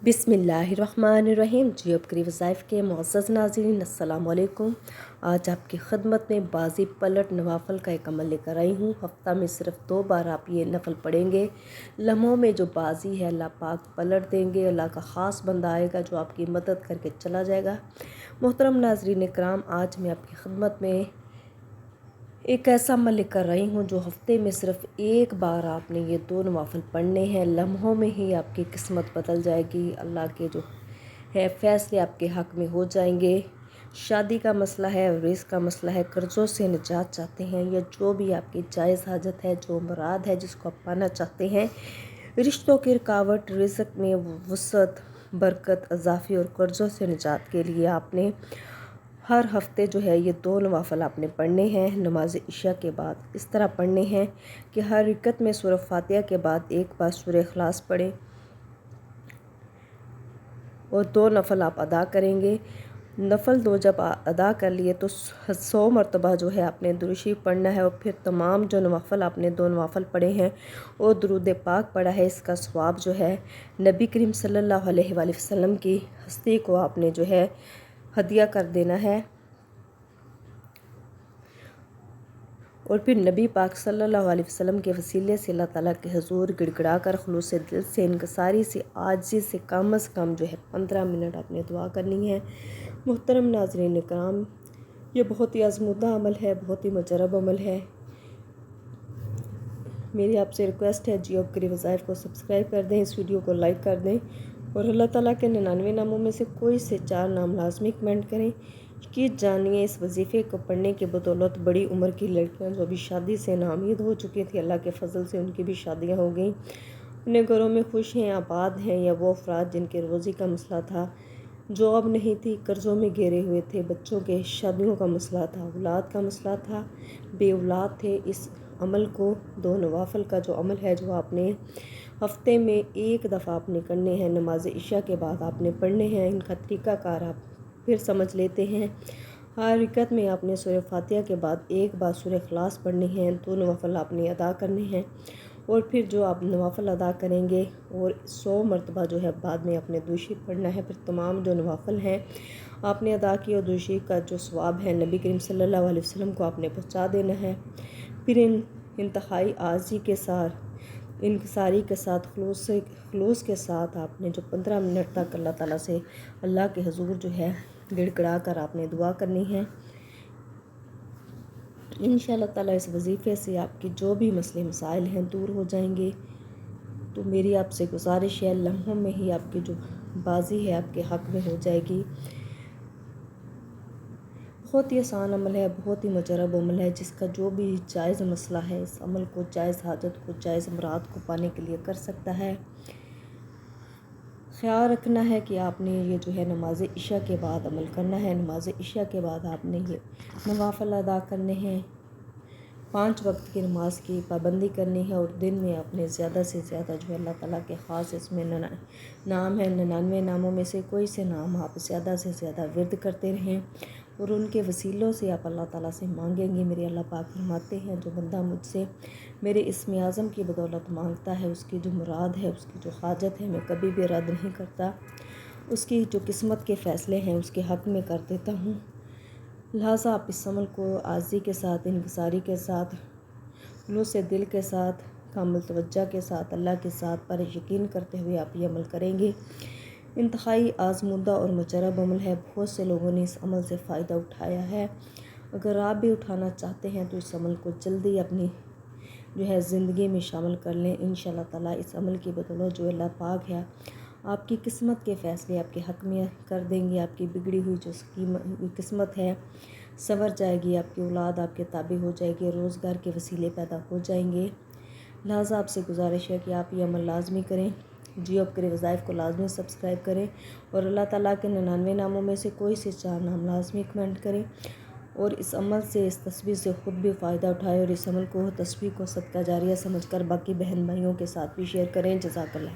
बिस्मिल्लाहिर्रहमानिर्रहीम। जियोब करी वज़ाइफ के मुअज़्ज़ज़ नाज़रीन, अस्सलामु अलैकुम। आज आपकी खिदमत में बाज़ी पलट नवाफ़ल का एक अमल लेकर आई हूँ। हफ़्ता में सिर्फ 2 बार आप ये नफ़ल पढ़ेंगे। लम्हों में जो बाज़ी है अल्लाह पाक पलट देंगे। अल्लाह का ख़ास बंदा आएगा जो आपकी मदद करके चला जाएगा। मोहतरम नाज़रीन इकराम, आज मैं आपकी खिदमत में एक ऐसा अमल लेकर आई हूँ जो हफ़्ते में सिर्फ 1 बार आपने ये 2 नवाफ़िल पढ़ने हैं। लम्हों में ही आपकी किस्मत बदल जाएगी। अल्लाह के जो है फ़ैसले आपके हक़ में हो जाएंगे। शादी का मसला है, रिज़्क़ का मसला है, कर्ज़ों से निजात चाहते हैं, या जो भी आपकी जायज़ हाजत है, जो मुराद है जिसको आप पाना चाहते हैं, रिश्तों की रुकावट, रिज़्क़ में वुसअत, बरकत, इज़ाफ़े और कर्ज़ों से निजात के लिए आपने हर हफ्ते जो है ये 2 नवाफ़िल आपने पढ़ने हैं नमाज इशा के बाद। इस तरह पढ़ने हैं कि हर रकअत में सूरह फातिहा के बाद 1 बार सूरह इखलास पढ़ें और 2 नफ़ल आप अदा करेंगे। नफ़ल 2 जब अदा कर लिए तो 100 मरतबा जो है आपने दुरूद शरीफ पढ़ना है, और फिर तमाम जो नवाफ़िल आपने 2 नवाफ़िल पढ़े हैं और दुरूद पाक पढ़ा है, इसका सवाब जो है नबी करीम सल्लल्लाहु अलैहि वसल्लम की हस्ती को आपने जो है हदिया कर देना है। और फिर नबी पाक सल्लल्लाहु अलैहि वसल्लम के वसीले से अल्लाह ताला के हुज़ूर गिड़गिड़ा कर खुलूस दिल से, इनकसारी से, आजिज़ी से कम अज़ कम जो है 15 मिनट आपने दुआ करनी है। मोहतरम नाज़रीन इकराम, ये बहुत ही आज़मूदा अमल है, बहुत ही मुजरब अमल है। मेरी आपसे रिक्वेस्ट है, जियोब करी वज़ाइफ को सब्सक्राइब कर दें, इस वीडियो को लाइक कर दें, और अल्लाह ताला के 99 नामों में से कोई से 4 नाम लाजमी कमेंट करें कि जानिए इस वजीफ़े को पढ़ने की बदौलत बड़ी उम्र की लड़कियां जो अभी शादी से नाउम्मीद हो चुकी थी, अल्लाह के फजल से उनकी भी शादियां हो गई, अपने घरों में खुश हैं, आबाद हैं, या वो अफराद जिनके रोज़ी का मसला था, जॉब नहीं थी, कर्ज़ों में घिरे हुए थे, बच्चों के शादियों का मसला था, औलाद का मसला था, बे औलाद थे। इस अमल को 2 नवाफ़िल का जो अमल है, जो आपने हफ्ते में 1 दफ़ा आपने करने हैं, नमाज इशा के बाद आपने पढ़ने हैं। इनका तरीक़ाकार आप फिर समझ लेते हैं। हर रकअत में आपने सूरह फातिहा के बाद 1 बार सूरह इखलास पढ़नी है, 2 नवाफ़िल आपने अदा करने हैं, और फिर जो आप नवाफ़िल अदा करेंगे और 100 मरतबा जो है बाद में अपने दुरूद शरीफ पढ़ना है। फिर तमाम जो नवाफ़िल हैं आपने अदा किए और दुरूद शरीफ का जो सवाब है नबी करीम सल्लल्लाहु अलैहि वसल्लम को आपने पहुँचा देना है। फिर इंतहाई आज़ी के साथ, इनकसारी के साथ, खुलूस के साथ आपने जो 15 मिनट तक अल्लाह ताला से, अल्लाह के हुज़ूर जो है गिड़गिड़ा कर आपने दुआ करनी है। इंशाअल्लाह ताला इस वजीफ़े से आपके जो भी मसले मसाइल हैं दूर हो जाएंगे। तो मेरी आपसे गुजारिश है, लम्हों में ही आपकी जो बाजी है आपके हक़ में हो जाएगी। बहुत ही आसान अमल है, बहुत ही मुजरब अमल है, जिसका जो भी जायज़ मसला है इस अमल को, जायज़ हाजत को, जायज़ मुराद को पाने के लिए कर सकता है। ख़्याल रखना है कि आपने ये जो है नमाज इशा के बाद अमल करना है। नमाज इशा के बाद आपने ये नवाफ़िल अदा करने हैं, 5 वक्त की नमाज की पाबंदी करनी है, और दिन में आपने ज़्यादा से ज़्यादा जो है अल्लाह ताला के ख़ास इसमें नाम है, 99 नामों में से कोई से नाम आप ज़्यादा से ज़्यादा विर्द करते रहें, और उनके वसीलों से आप अल्लाह ताला से मांगेंगे। मेरे अल्लाह पाक फरमाते हैं, जो बंदा मुझसे मेरे इस्म आज़म की बदौलत मांगता है, उसकी जो मुराद है, उसकी जो हाजत है, मैं कभी भी रद्द नहीं करता। उसकी जो किस्मत के फ़ैसले हैं उसके हक़ में कर देता हूँ। लिहाजा आप इस अमल को आज़ी के साथ, इनकिसारी के साथ, खुलूस दिल के साथ, कामिल तवज्जो के साथ, अल्लाह के साथ पर यकीन करते हुए आप ये अमल करेंगे। इंतहाई आज़मूदा और मुजरब अमल है, बहुत से लोगों ने इस अमल से फ़ायदा उठाया है। अगर आप भी उठाना चाहते हैं तो इस अमल को जल्दी अपनी जो है ज़िंदगी में शामिल कर लें। इंशाअल्लाह ताला इस अमल की बदौलत जो अल्लाह पाक है आपकी किस्मत के फ़ैसले आपके हक़ में कर देंगे। आपकी बिगड़ी हुई जो किस्मत है संवर जाएगी, आपकी औलाद आपके ताबे हो जाएगी, रोज़गार के वसीले पैदा हो जाएंगे। लिहाजा आपसे गुजारिश है कि आप ये अमल लाजमी करें। जियोब करी वज़ाइफ को लाजमी सब्सक्राइब करें, और अल्लाह ताला के 99 नामों में से कोई से 4 नाम लाजमी कमेंट करें, और इस अमल से, इस तस्बीह से ख़ुद भी फ़ायदा उठाएं, और इस अमल को, तस्बीह को सदका जारिया समझकर बाकी बहन भाइयों के साथ भी शेयर करें। जज़ाकल्लाह।